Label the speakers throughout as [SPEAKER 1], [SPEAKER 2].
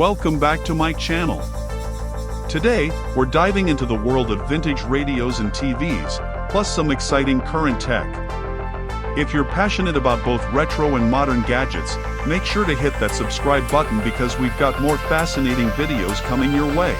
[SPEAKER 1] Welcome back to my channel. Today, we're diving into the world of vintage radios and TVs, plus some exciting current tech. If you're passionate about both retro and modern gadgets, make sure to hit that subscribe button because we've got more fascinating videos coming your way.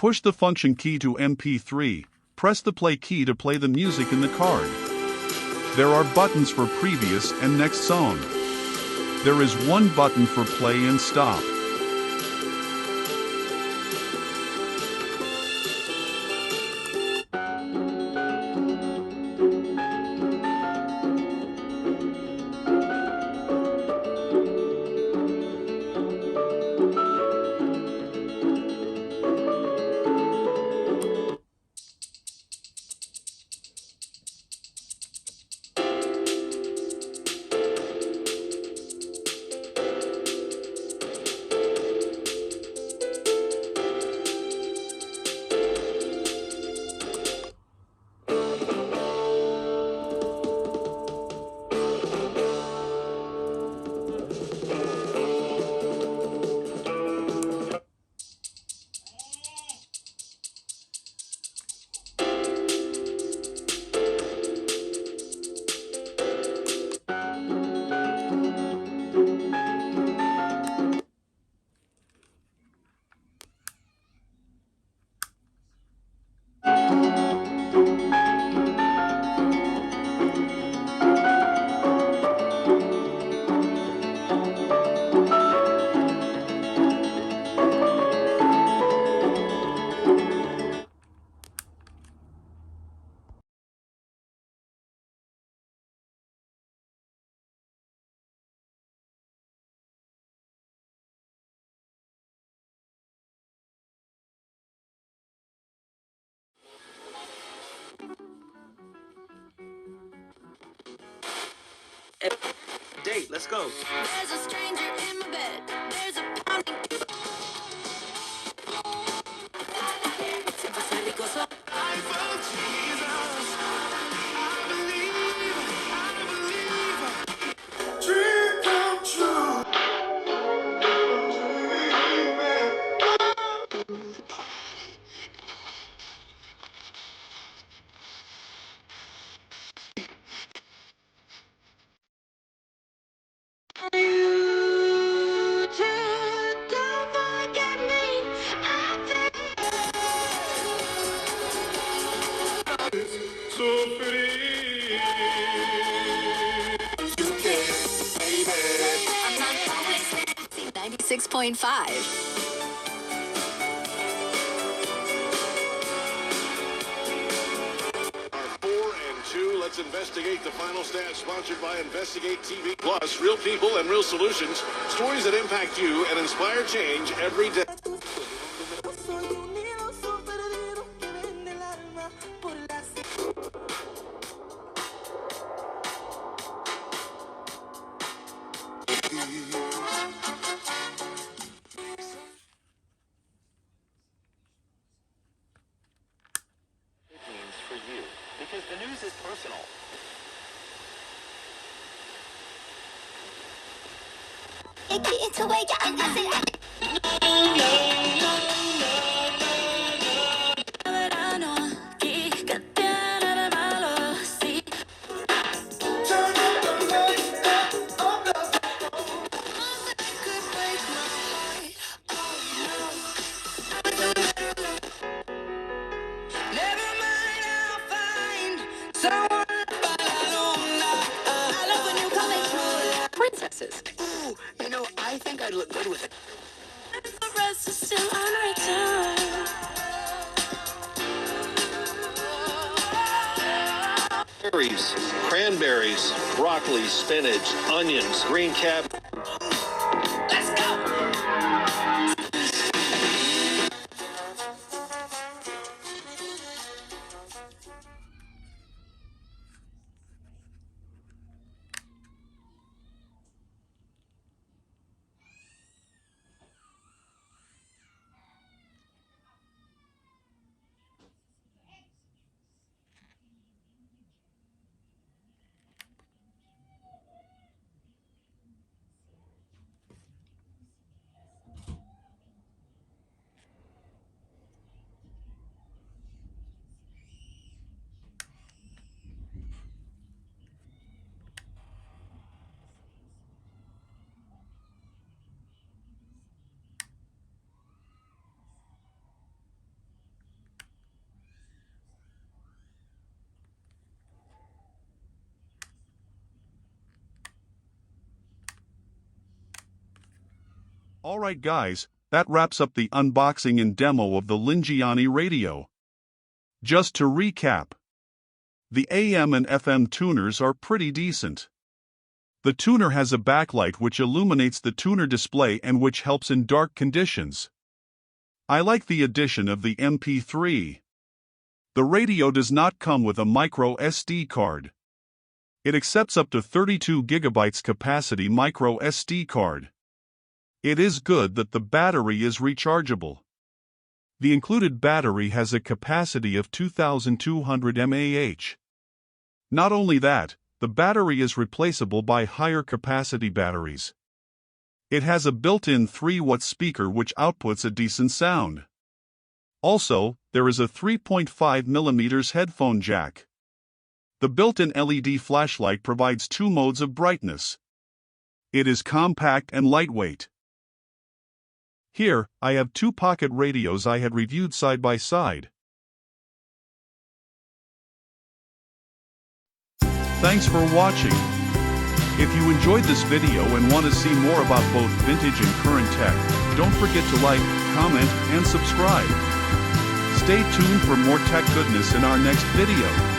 [SPEAKER 1] Push the function key to MP3, press the play key to play the music in the card. There are buttons for previous and next song. There is one button for play and stop.
[SPEAKER 2] Date, let's go.
[SPEAKER 3] There's a stranger in my bed. There's a pounding. I found Jesus. I believe. Dream come true. 102.5.
[SPEAKER 4] Let's investigate the final stats, sponsored by Investigate TV Plus. Real people and real solutions. Stories that impact you and inspire change every day.
[SPEAKER 5] For you, because the news is personal.
[SPEAKER 3] Princesses.
[SPEAKER 5] Ooh, you know, I think I'd look good with it.
[SPEAKER 3] The rest is still unreturned.
[SPEAKER 6] Berries, cranberries, broccoli, spinach, onions, green cabbage.
[SPEAKER 3] Let's go.
[SPEAKER 1] Alright guys, that wraps up the unboxing and demo of the LiJiANi radio. Just to recap, the AM and FM tuners are pretty decent. The tuner has a backlight which illuminates the tuner display and which helps in dark conditions. I like the addition of the MP3. The radio does not come with a micro SD card. It accepts up to 32 GB capacity micro SD card. It is good that the battery is rechargeable. The included battery has a capacity of 2,200 mAh. Not only that, the battery is replaceable by higher capacity batteries. It has a built-in 3-watt speaker which outputs a decent sound. Also, there is a 3.5mm headphone jack. The built-in LED flashlight provides 2 modes of brightness. It is compact and lightweight. Here, I have 2 pocket radios I had reviewed side by side. Thanks for watching. If you enjoyed this video and want to see more about both vintage and current tech, don't forget to like, comment, and subscribe. Stay tuned for more tech goodness in our next video.